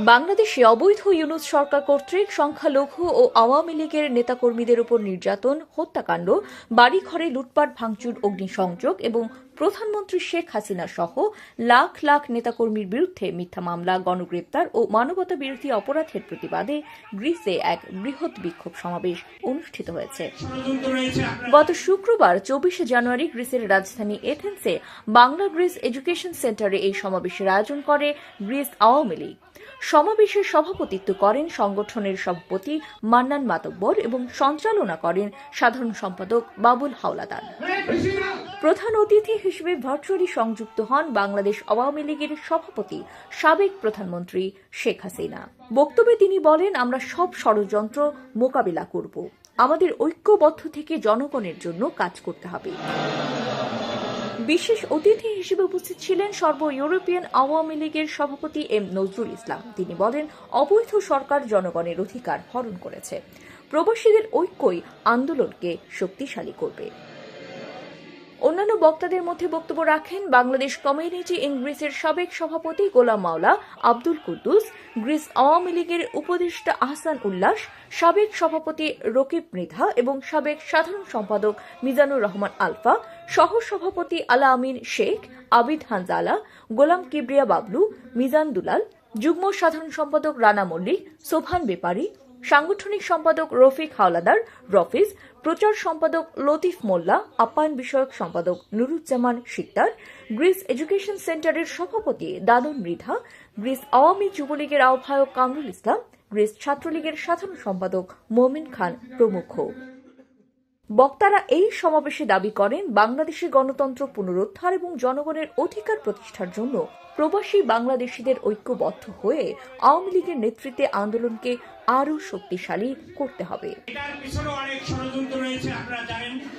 বাংলাদেশে অবৈধ ইউনূস সরকার কর্তৃক সংখ্যালঘু ও আওয়ামী লীগের নেতাকর্মীদের উপর নির্যাতন, হত্যাকাণ্ড, বাড়িঘরে লুটপাট, ভাঙচুর, অগ্নিসংযোগ এবং প্রধানমন্ত্রী শেখ হাসিনা সহ লাখ লাখ নেতাকর্মীর বিরুদ্ধে মিথ্যা মামলা, গণগ্রেপ্তার ও মানবতা বিরোধী অপরাধের প্রতিবাদে গ্রিসে এক বৃহৎ বিক্ষোভ সমাবেশ অনুষ্ঠিত হয়েছে। গত শুক্রবার 24 জানুয়ারি গ্রিসের রাজধানী এথেন্সে বাংলা গ্রিস এডুকেশন সেন্টারে এই সমাবেশের আয়োজন করে গ্রিস আওয়ামী লীগ। সমাবেশে সভাপতিত্ব করেন সংগঠনের সভাপতি মান্নান মাতব্বর এবং সঞ্চালনা করেন সাধারণ সম্পাদক বাবুল হাওলাদার। প্রধান অতিথি হিসেবে ভার্চুয়ালি সংযুক্ত হন বাংলাদেশ আওয়ামী লীগের সভাপতি সাবেক প্রধানমন্ত্রী শেখ হাসিনা। বক্তব্যে তিনি বলেন, আমরা সব ষড়যন্ত্র মোকাবিলা করব, আমাদের ঐক্যবদ্ধ থেকে জনগণের জন্য কাজ করতে হবে। বিশেষ অতিথি হিসেবে উপস্থিত ছিলেন সর্ব ইউরোপিয়ান আওয়ামী লীগের সভাপতি এম নজরুল ইসলাম। তিনি বলেন, অবৈধ সরকার জনগণের অধিকার হরণ করেছে, প্রবাসীদের ঐক্যই আন্দোলনকে শক্তিশালী করবে। অন্যান্য বক্তাদের মধ্যে বক্তব্য রাখেন বাংলাদেশ কমিউনিটি ইন গ্রিসের সাবেক সভাপতি গোলাম মাওলা আব্দুল কুদ্দুস, গ্রিস আওয়ামী লীগের উপদেষ্টা আহসান উল্লাস, সাবেক সভাপতি রকিব মৃধা এবং সাবেক সাধারণ সম্পাদক মিজানুর রহমান আলফা, সহ সভাপতি আলা আমিন শেখ, আবিদ হানজালা, গোলাম কিবরিয়া বাবলু, মিজান দুলাল, যুগ্ম সাধারণ সম্পাদক রানা মল্লিক, সোফান বেপারী, সাংগঠনিক সম্পাদক রফিক হাওলাদার রফিজ, প্রচার সম্পাদক লতিফ মোল্লা, আপ্যায়ন বিষয়ক সম্পাদক নুরুজ্জামান শিকদার, গ্রিস এডুকেশন সেন্টারের সভাপতি দাদন মৃধা, গ্রিস আওয়ামী যুবলীগের আহ্বায়ক কামরুল ইসলাম, গ্রিস ছাত্রলীগের সাধারণ সম্পাদক মোমিন খান প্রমুখ। বক্তারা এই সমাবেশে দাবি করেন, বাংলাদেশে গণতন্ত্র পুনরুদ্ধার এবং জনগণের অধিকার প্রতিষ্ঠার জন্য প্রবাসী বাংলাদেশিদের ঐক্যবদ্ধ হয়ে আওয়ামী লীগের নেতৃত্বে আন্দোলনকে আরও শক্তিশালী করতে হবে। এটার পিছনে অনেক ষড়যন্ত্র রয়েছে, আপনারা জানেন।